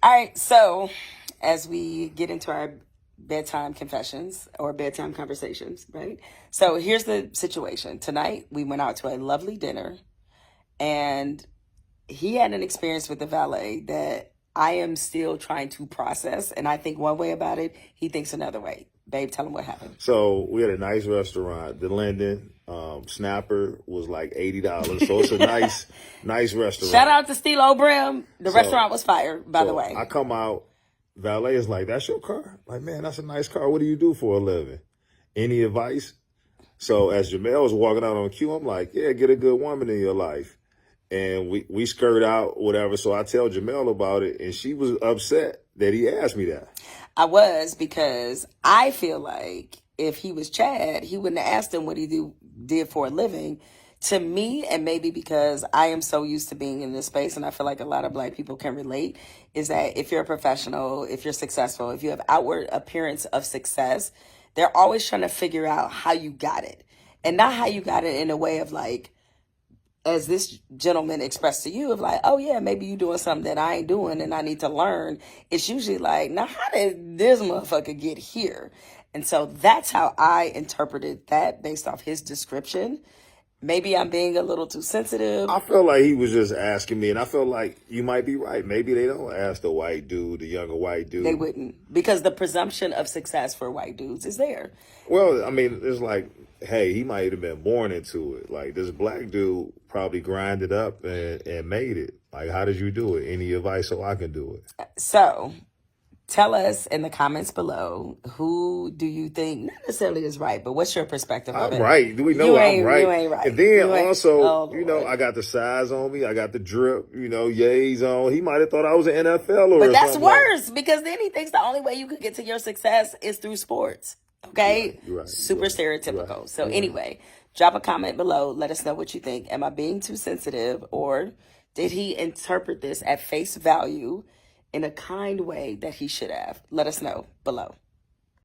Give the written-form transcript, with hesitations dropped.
All right, so as we get into our bedtime confessions or bedtime conversations, right? So here's the situation. Tonight, we went out to a lovely dinner, and he had an experience with the valet that I am still trying to process. And I think one way about it, he thinks another way. Babe, tell him what happened. So we had a nice restaurant, the Linden. Snapper was like $80. So it's a nice restaurant. Shout out to Steelo Brim. The restaurant was fire, by the way. I come out, valet is like, "That's your car?" Like, "Man, that's a nice car. What do you do for a living? Any advice?" So as Jemele was walking out on cue, I'm like, "Yeah, get a good woman in your life." And we skirt out, whatever. So I tell Jemele about it, and she was upset that he asked me that. I was, because I feel like if he was Chad, he wouldn't have asked him what he did for a living. To me, and maybe because I am so used to being in this space, and I feel like a lot of Black people can relate, is that if you're a professional, if you're successful, if you have outward appearance of success, they're always trying to figure out how you got it. And not how you got it in a way of like, as this gentleman expressed to you, of like, oh yeah, maybe you doing something that I ain't doing and I need to learn. It's usually like, now how did this motherfucker get here? And so that's how I interpreted that based off his description. Maybe I'm being a little too sensitive. I feel like he was just asking me, and I feel like you might be right. Maybe they don't ask the white dude, the younger white dude. They wouldn't, because the presumption of success for white dudes is there. Well, I mean, it's like, hey, he might have been born into it. Like, this Black dude probably grinded up and made it. Like, how did you do it? Any advice so I can do it? So tell us in the comments below, who do you think not necessarily is right, but what's your perspective of it? I'm right. Do we know I'm right? You ain't right. And then also, Lord. I got the size on me. I got the drip, yays on. He might have thought I was an NFL or But that's something. worse, because then he thinks the only way you could get to your success is through sports. Okay? You're right. Super stereotypical. So anyway, drop a comment below. Let us know what you think. Am I being too sensitive, or did he interpret this at face value in a kind way that he should have? Let us know below.